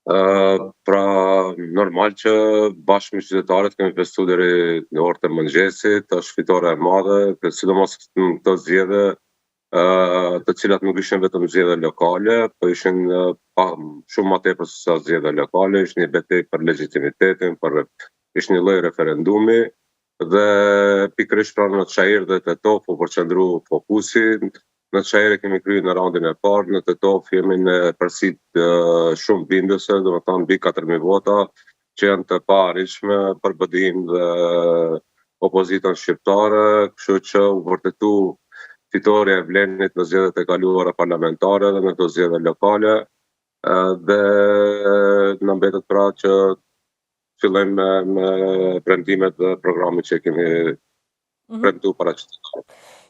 Pra, normal që bashkë me qytetarët kemi festu deri në orët e mëngjesit, është fitore e madhe, sidomos në këto zgjedhje, të cilat nuk ishin vetëm zgjedhje lokale, po ishin shumë më tepër se sa zgjedhje lokale, ishte një betejë për legjitimitetin, ishte një lloj referendumi dhe pikërisht pra në Çajir dhe Tetov u përqendru fokusi. Në Çajir kemi kryer në raundin e parë, në Tetov jemi në përsitë shumë bindëse, domethënë mbi 4000 vota, që janë të paarritshme për BDI-n dhe opozitën shqiptare, kështu që u vërtetu fitoria e Vlenit në zgjedhjet e kaluara parlamentare dhe në këto zgjedhje lokale, dhe na mbetet pra që fillojmë me premtimet dhe programit që kemi premtuar para qytetarëve.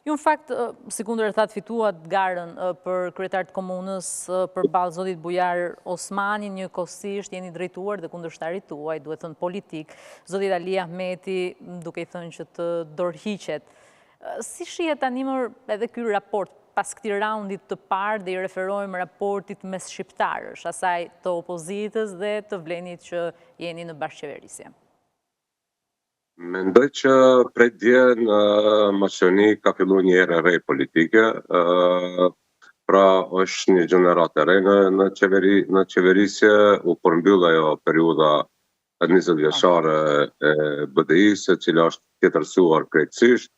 Ju në fakt, si kundërshtat fituat garën për kryetar të komunës përballë zotit Bujar Osmani, njëkohësisht jeni drejtuar dhe kundërshtarit tuaj, duhet thënë politik, zoti Ali Ahmeti, duke i thënë që të dorëhiqet. Si shihet tani më edhe ky raport pas këtij raundit të parë dhe i referojmë raportit mes shqiptarësh, asaj të opozitës dhe të Vlenit që jeni në bashkëqeverisje? Mendoj që prej dje në Maqedoni ka filluar një erë e re politike, pra është një gjenerat e re në qeverisje, u përmbyll ajo periudha 20 vjeçare e BDI-s, e cila është tjetërsuar krejtësisht,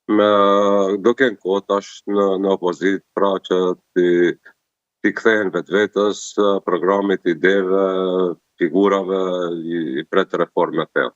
do kenë kohë tash në opozit, pra që t'i kthehen vetvetes programit, ideve, figurave i pret reforme të.